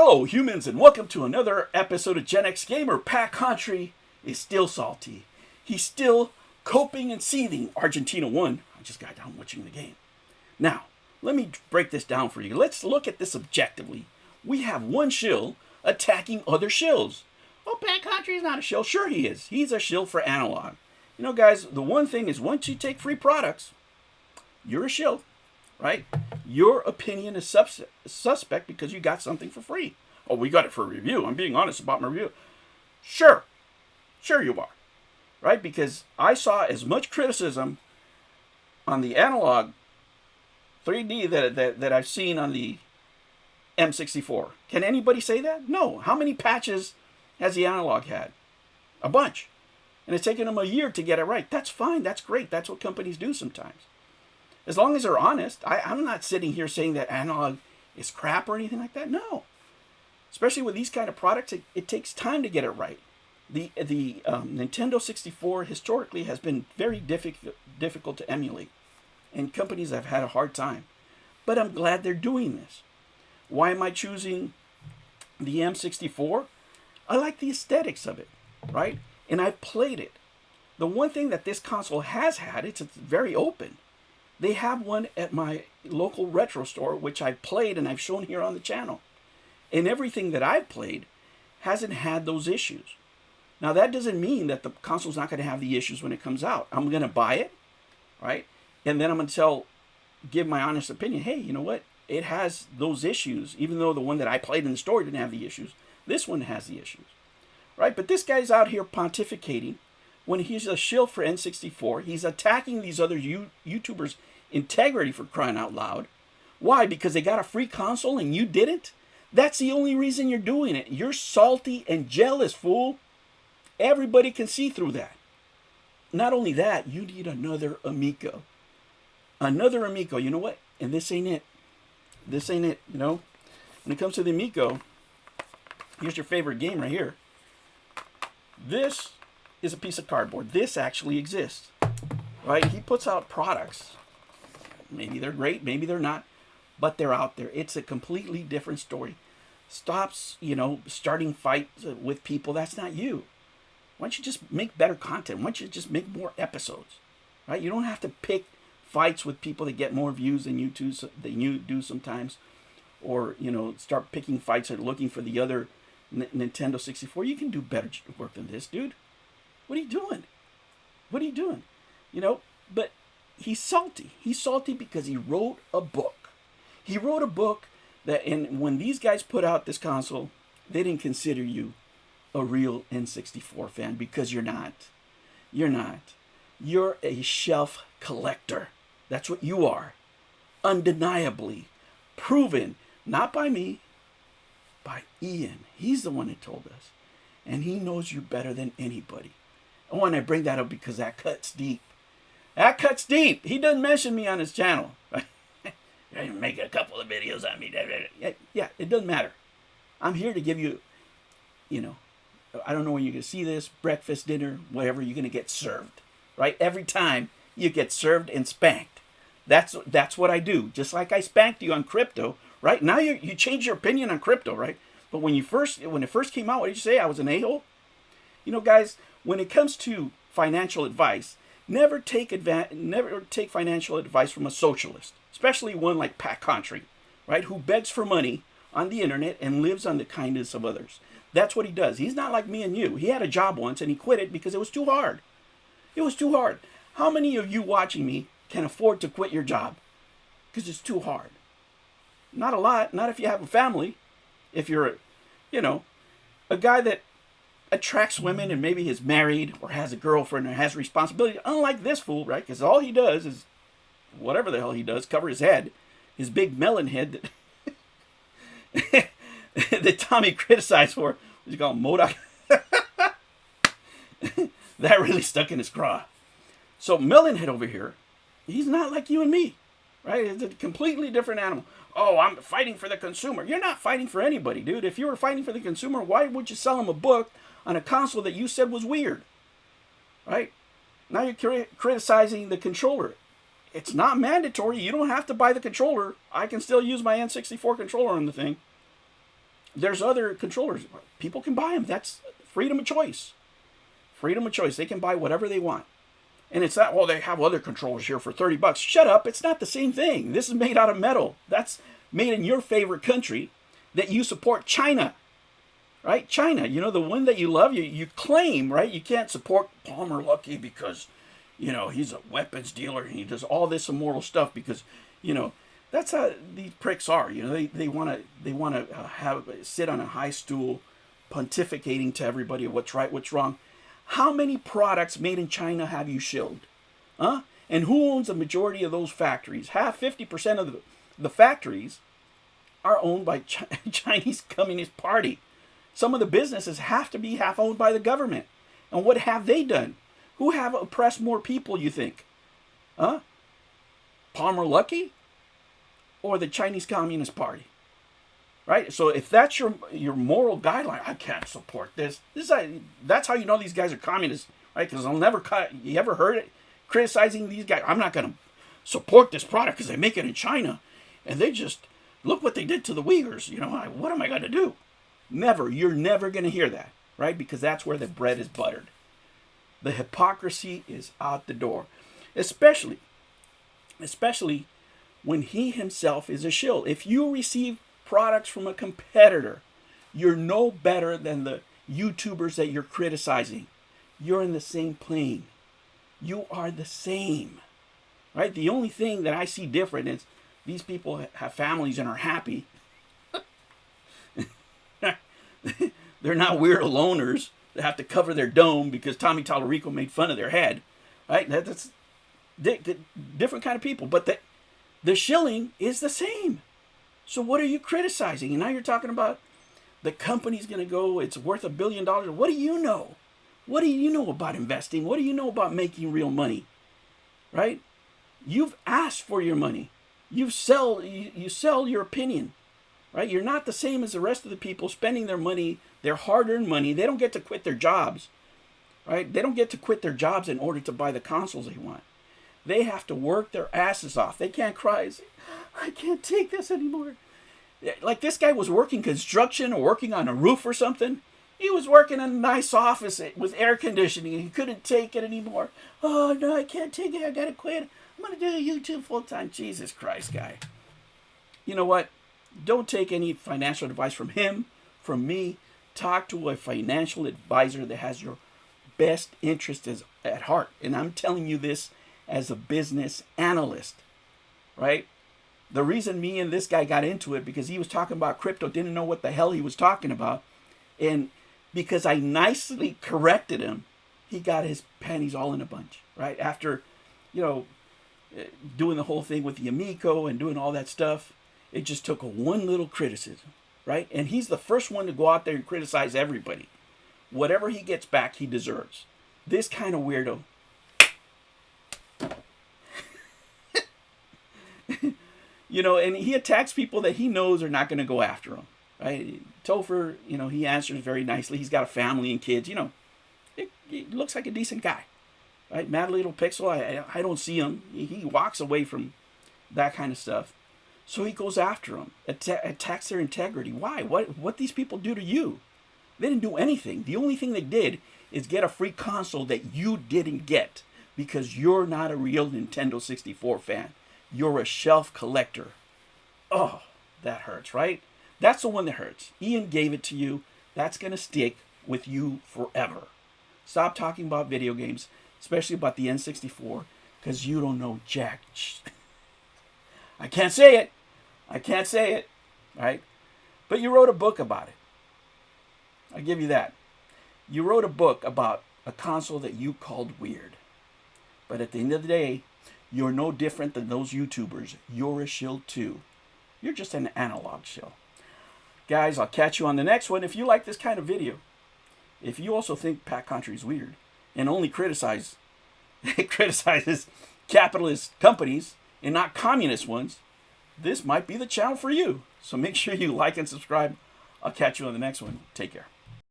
Hello, humans, and welcome to another episode of Gen X Gamer. Pat Contri is still salty. He's still coping and seething. Argentina won. I just got done watching the game. Now, let me break this down for you. Let's look at this objectively. We have one shill attacking other shills. Oh, Pat Contri is not a shill. Sure he is. He's a shill for analog. You know, guys, the one thing is once you take free products, you're a shill. Right? Your opinion is suspect because you got something for free. Oh, we got it for a review. I'm being honest about my review. Sure you are. Right? Because I saw as much criticism on the analog 3D that I've seen on the M64. Can anybody say that? No. How many patches has the analog had? A bunch. And it's taken them a year to get it right. That's fine. That's great. That's what companies do sometimes. As long as they're honest, I'm not sitting here saying that analog is crap or anything like that. No. Especially with these kind of products, it takes time to get it right. The Nintendo 64 historically has been very difficult to emulate. And companies have had a hard time. But I'm glad they're doing this. Why am I choosing the M64? I like the aesthetics of it, right? And I've played it. The one thing that this console has had, it's very open. They have one at my local retro store, which I've played and I've shown here on the channel. And everything that I've played hasn't had those issues. Now, that doesn't mean that the console's not going to have the issues when it comes out. I'm going to buy it, right? And then I'm going to give my honest opinion. Hey, you know what? It has those issues. Even though the one that I played in the store didn't have the issues, this one has the issues, right? But this guy's out here pontificating when he's a shill for N64. He's attacking these other YouTubers' integrity, for crying out loud. Why? Because they got a free console and you didn't? That's the only reason you're doing it. You're salty and jealous, fool. Everybody can see through that. Not only that, you need another Amico. Another Amico. You know what? And this ain't it. This ain't it, you know? When it comes to the Amico, here's your favorite game right here. This is a piece of cardboard. This actually exists, right? He puts out products. Maybe they're great, maybe they're not, but they're out there. It's a completely different story. Stops, starting fights with people. That's not you. Why don't you just make better content? Why don't you just make more episodes, right? You don't have to pick fights with people that get more views than you do sometimes, or start picking fights or looking for the other Nintendo 64. You can do better work than this, dude. What are you doing? What are you doing? But he's salty. He's salty because he wrote a book. He wrote a book and when these guys put out this console, they didn't consider you a real N64 fan because you're not. You're not. You're a shelf collector. That's what you are. Undeniably. Proven. Not by me. By Ian. He's the one that told us. And he knows you better than anybody. Oh, and I bring that up because that cuts deep. That cuts deep. He doesn't mention me on his channel. I make a couple of videos on me. Yeah, it doesn't matter. I'm here to give you, I don't know when you're going to see this, breakfast, dinner, whatever, you're going to get served. Right? Every time you get served and spanked. That's what I do. Just like I spanked you on crypto, right? Now you change your opinion on crypto, right? But when it first came out, what did you say? I was an a-hole? Guys, when it comes to financial advice, never take financial advice from a socialist, especially one like Pat Contri, right? Who begs for money on the internet and lives on the kindness of others. That's what he does. He's not like me and you. He had a job once and he quit it because it was too hard. It was too hard. How many of you watching me can afford to quit your job? Because it's too hard. Not a lot. Not if you have a family. If you're, a guy that attracts women and maybe is married or has a girlfriend or has responsibility, unlike this fool, right? Because all he does is whatever the hell he does, cover his head, his big melon head that Tommy criticized for. What you call him, Modoc? That really stuck in his craw. So melon head over here, he's not like you and me, right? It's a completely different animal. Oh, I'm fighting for the consumer. You're not fighting for anybody, dude. If you were fighting for the consumer, why would you sell him a book on a console that you said was weird? Right? Now you're criticizing the controller. It's not mandatory. You don't have to buy the controller. I can still use my N64 controller on the thing. There's other controllers. People can buy them. That's freedom of choice. Freedom of choice. They can buy whatever they want. And it's not, well, they have other controllers here for $30. Shut up. It's not the same thing. This is made out of metal. That's made in your favorite country that you support, China. Right? China. You know, the one that you love, you claim, right? You can't support Palmer Luckey because, you know, he's a weapons dealer and he does all this immoral stuff because, you know, that's how these pricks are. You know, they want to have sit on a high stool pontificating to everybody what's right, what's wrong. How many products made in China have you shilled? Huh? And who owns the majority of those factories? 50% of the factories are owned by Chinese Communist Party. Some of the businesses have to be half owned by the government. And what have they done? Who have oppressed more people, you think? Huh? Palmer Luckey or the Chinese Communist Party? Right? So if that's your moral guideline, I can't support this. That's how you know these guys are communists, right? Because they'll never cut. You ever heard it? Criticizing these guys. I'm not going to support this product because they make it in China. And they just, look what they did to the Uyghurs. You know, what am I going to do? Never. You're never going to hear that, right? Because that's where the bread is buttered. The hypocrisy is out the door. Especially when he himself is a shill. If you receive products from a competitor, you're no better than the YouTubers that you're criticizing. You're in the same plane. You are the same, right? The only thing that I see different is these people have families and are happy. They're not weird loners that have to cover their dome because Tommy Tallarico made fun of their head, right? That's different kind of people, but the shilling is the same. So what are you criticizing? And now you're talking about the company's going to go, it's worth $1 billion. What do you know? What do you know about investing? What do you know about making real money? Right? You've asked for your money. You sell your opinion. Right? You're not the same as the rest of the people spending their money, their hard-earned money. They don't get to quit their jobs. Right? They don't get to quit their jobs in order to buy the consoles they want. They have to work their asses off. They can't cry and say, I can't take this anymore. Like this guy was working construction or working on a roof or something. He was working in a nice office with air conditioning. He couldn't take it anymore. Oh, no, I can't take it. I got to quit. I'm going to do YouTube full time. Jesus Christ, guy. You know what? Don't take any financial advice from him, from me. Talk to a financial advisor that has your best interest at heart. And I'm telling you this as a business analyst, right? The reason me and this guy got into it because he was talking about crypto, didn't know what the hell he was talking about. And because I nicely corrected him, he got his panties all in a bunch, right? After, doing the whole thing with the Amico and doing all that stuff, it just took one little criticism, right? And he's the first one to go out there and criticize everybody. Whatever he gets back, he deserves. This kind of weirdo. And he attacks people that he knows are not going to go after him, right? Topher, he answers very nicely. He's got a family and kids, He looks like a decent guy, right? Mad Little Pixel, I don't see him. He walks away from that kind of stuff. So he goes after them, attacks their integrity. Why? What these people do to you? They didn't do anything. The only thing they did is get a free console that you didn't get because you're not a real Nintendo 64 fan. You're a shelf collector. Oh, that hurts, right? That's the one that hurts. Ian gave it to you. That's going to stick with you forever. Stop talking about video games, especially about the N64, because you don't know jack. I can't say it. Right? But you wrote a book about it. I'll give you that. You wrote a book about a console that you called weird. But at the end of the day, you're no different than those YouTubers. You're a shill too. You're just an analog shill. Guys, I'll catch you on the next one. If you like this kind of video, if you also think Pat Contri is weird and only criticizes capitalist companies and not communist ones, this might be the channel for you. So make sure you like and subscribe. I'll catch you on the next one. Take care.